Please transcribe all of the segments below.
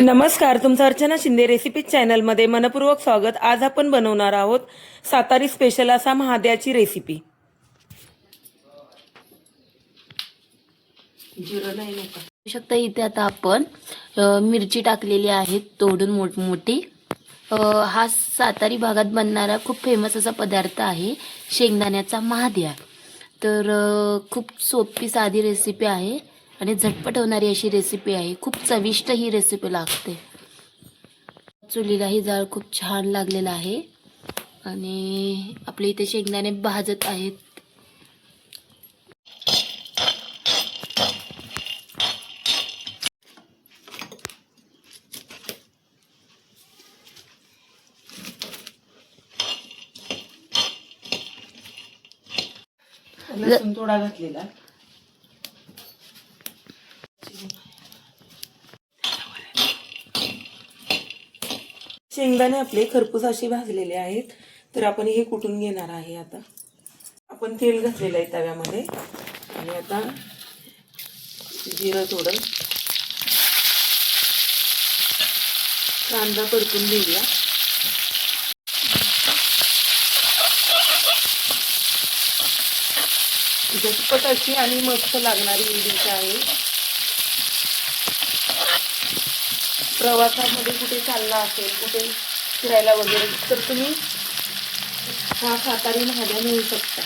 नमस्कार, तुमचं अर्चना शिंदे रेसिपीज चॅनलमध्ये मनपूर्वक स्वागत। आज आपण बनवणार आहोत सातारी स्पेशल असा महाद्याची रेसिपी। जिरं नाही नका शकता। इथे आता आपण मिरची टाकलेली आहे तोडून मोठी। हा सातारी भागात बनणारा खूप फेमस असा पदार्थ आहे शेंगदाण्याचा महाद्या। तर खूप सोपी साधी रेसिपी आहे आणि झटपट होणारी अशी रेसिपी आहे। खूप चविष्ट ही रेसिपी लागते। चुलीला ही जाळ खूप छान लागलेला आहे आणि आपले इथे शेंगदाणे भाजत आहेत। लसूण थोडा घातलेला। शेंगदाणे आपले खरपूस असे भाजलेले आहेत, तर आपण हे कुटून घेणार आहे। आता आपण तेल घातलेलं आहे तव्यामध्ये आणि आता जिरं थोडं, कांदा परतून घेऊया। झटपट अशी आणि मस्त लागणारी ही डिश आहे। प्रवासामध्ये कुठे चालला असेल, कुठे फिरायला वगैरे, तर तुम्ही हा सातारी महाद्या मिळू शकता।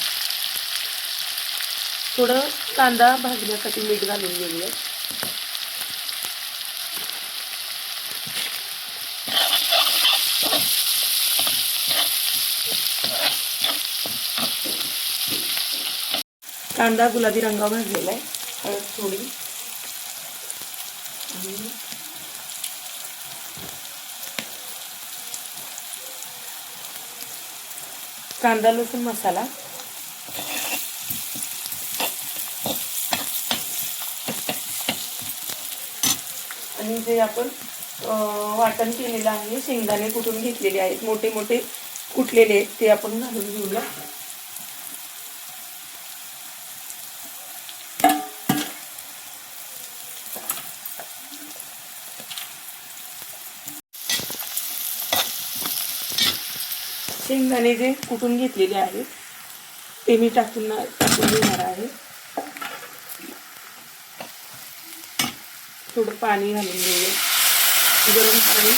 थोडं कांदा भाजण्यासाठी मीठ घालून घेऊया। कांदा गुलाबी रंगावर भाजलेला आहे। हळद थोडी आणि कांदा लसूण मसाला, आणि जे आपण वाटण केलेलं आहे, शेंगदाणे कुटून घेतलेले आहेत, मोठे मोठे कुटलेले आहेत, ते आपण घालून घेऊया। शेंगदाणे जे कुटून घेतलेले आहेत ते मी टाकून घेणार आहे। थोडं पाणी घालून घेऊया, गरम पाणी।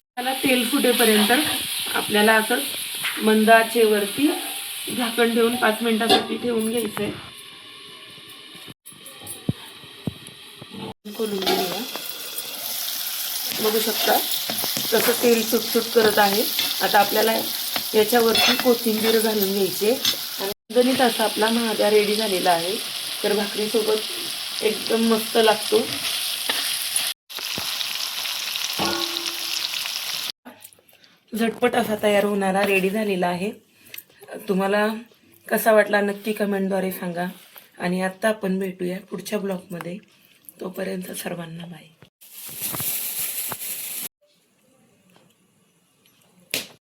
त्याला तेल फुटेपर्यंत आपल्याला असं मंद आचेवरती झाकण ठेवून 5 मिनिटांसाठी ठेवून घ्यायचंय। खोलून घेऊया। बघू शकता कसं तेल सुटसुट करत आहे। आता आपल्याला याच्यावरती कोथिंबीर घालून घ्यायची आणि गणित असा आपला महाद्या रेडी झालेला आहे। तर भाकरीसोबत एकदम मस्त लागतो। झटपट असा तयार होणारा रेडी झालेला आहे। तुम्हाला कसा वाटला नक्की कमेंटद्वारे सांगा आणि आता आपण भेटूया पुढच्या ब्लॉगमध्ये। तोपर्यंत सर्वांना बाय।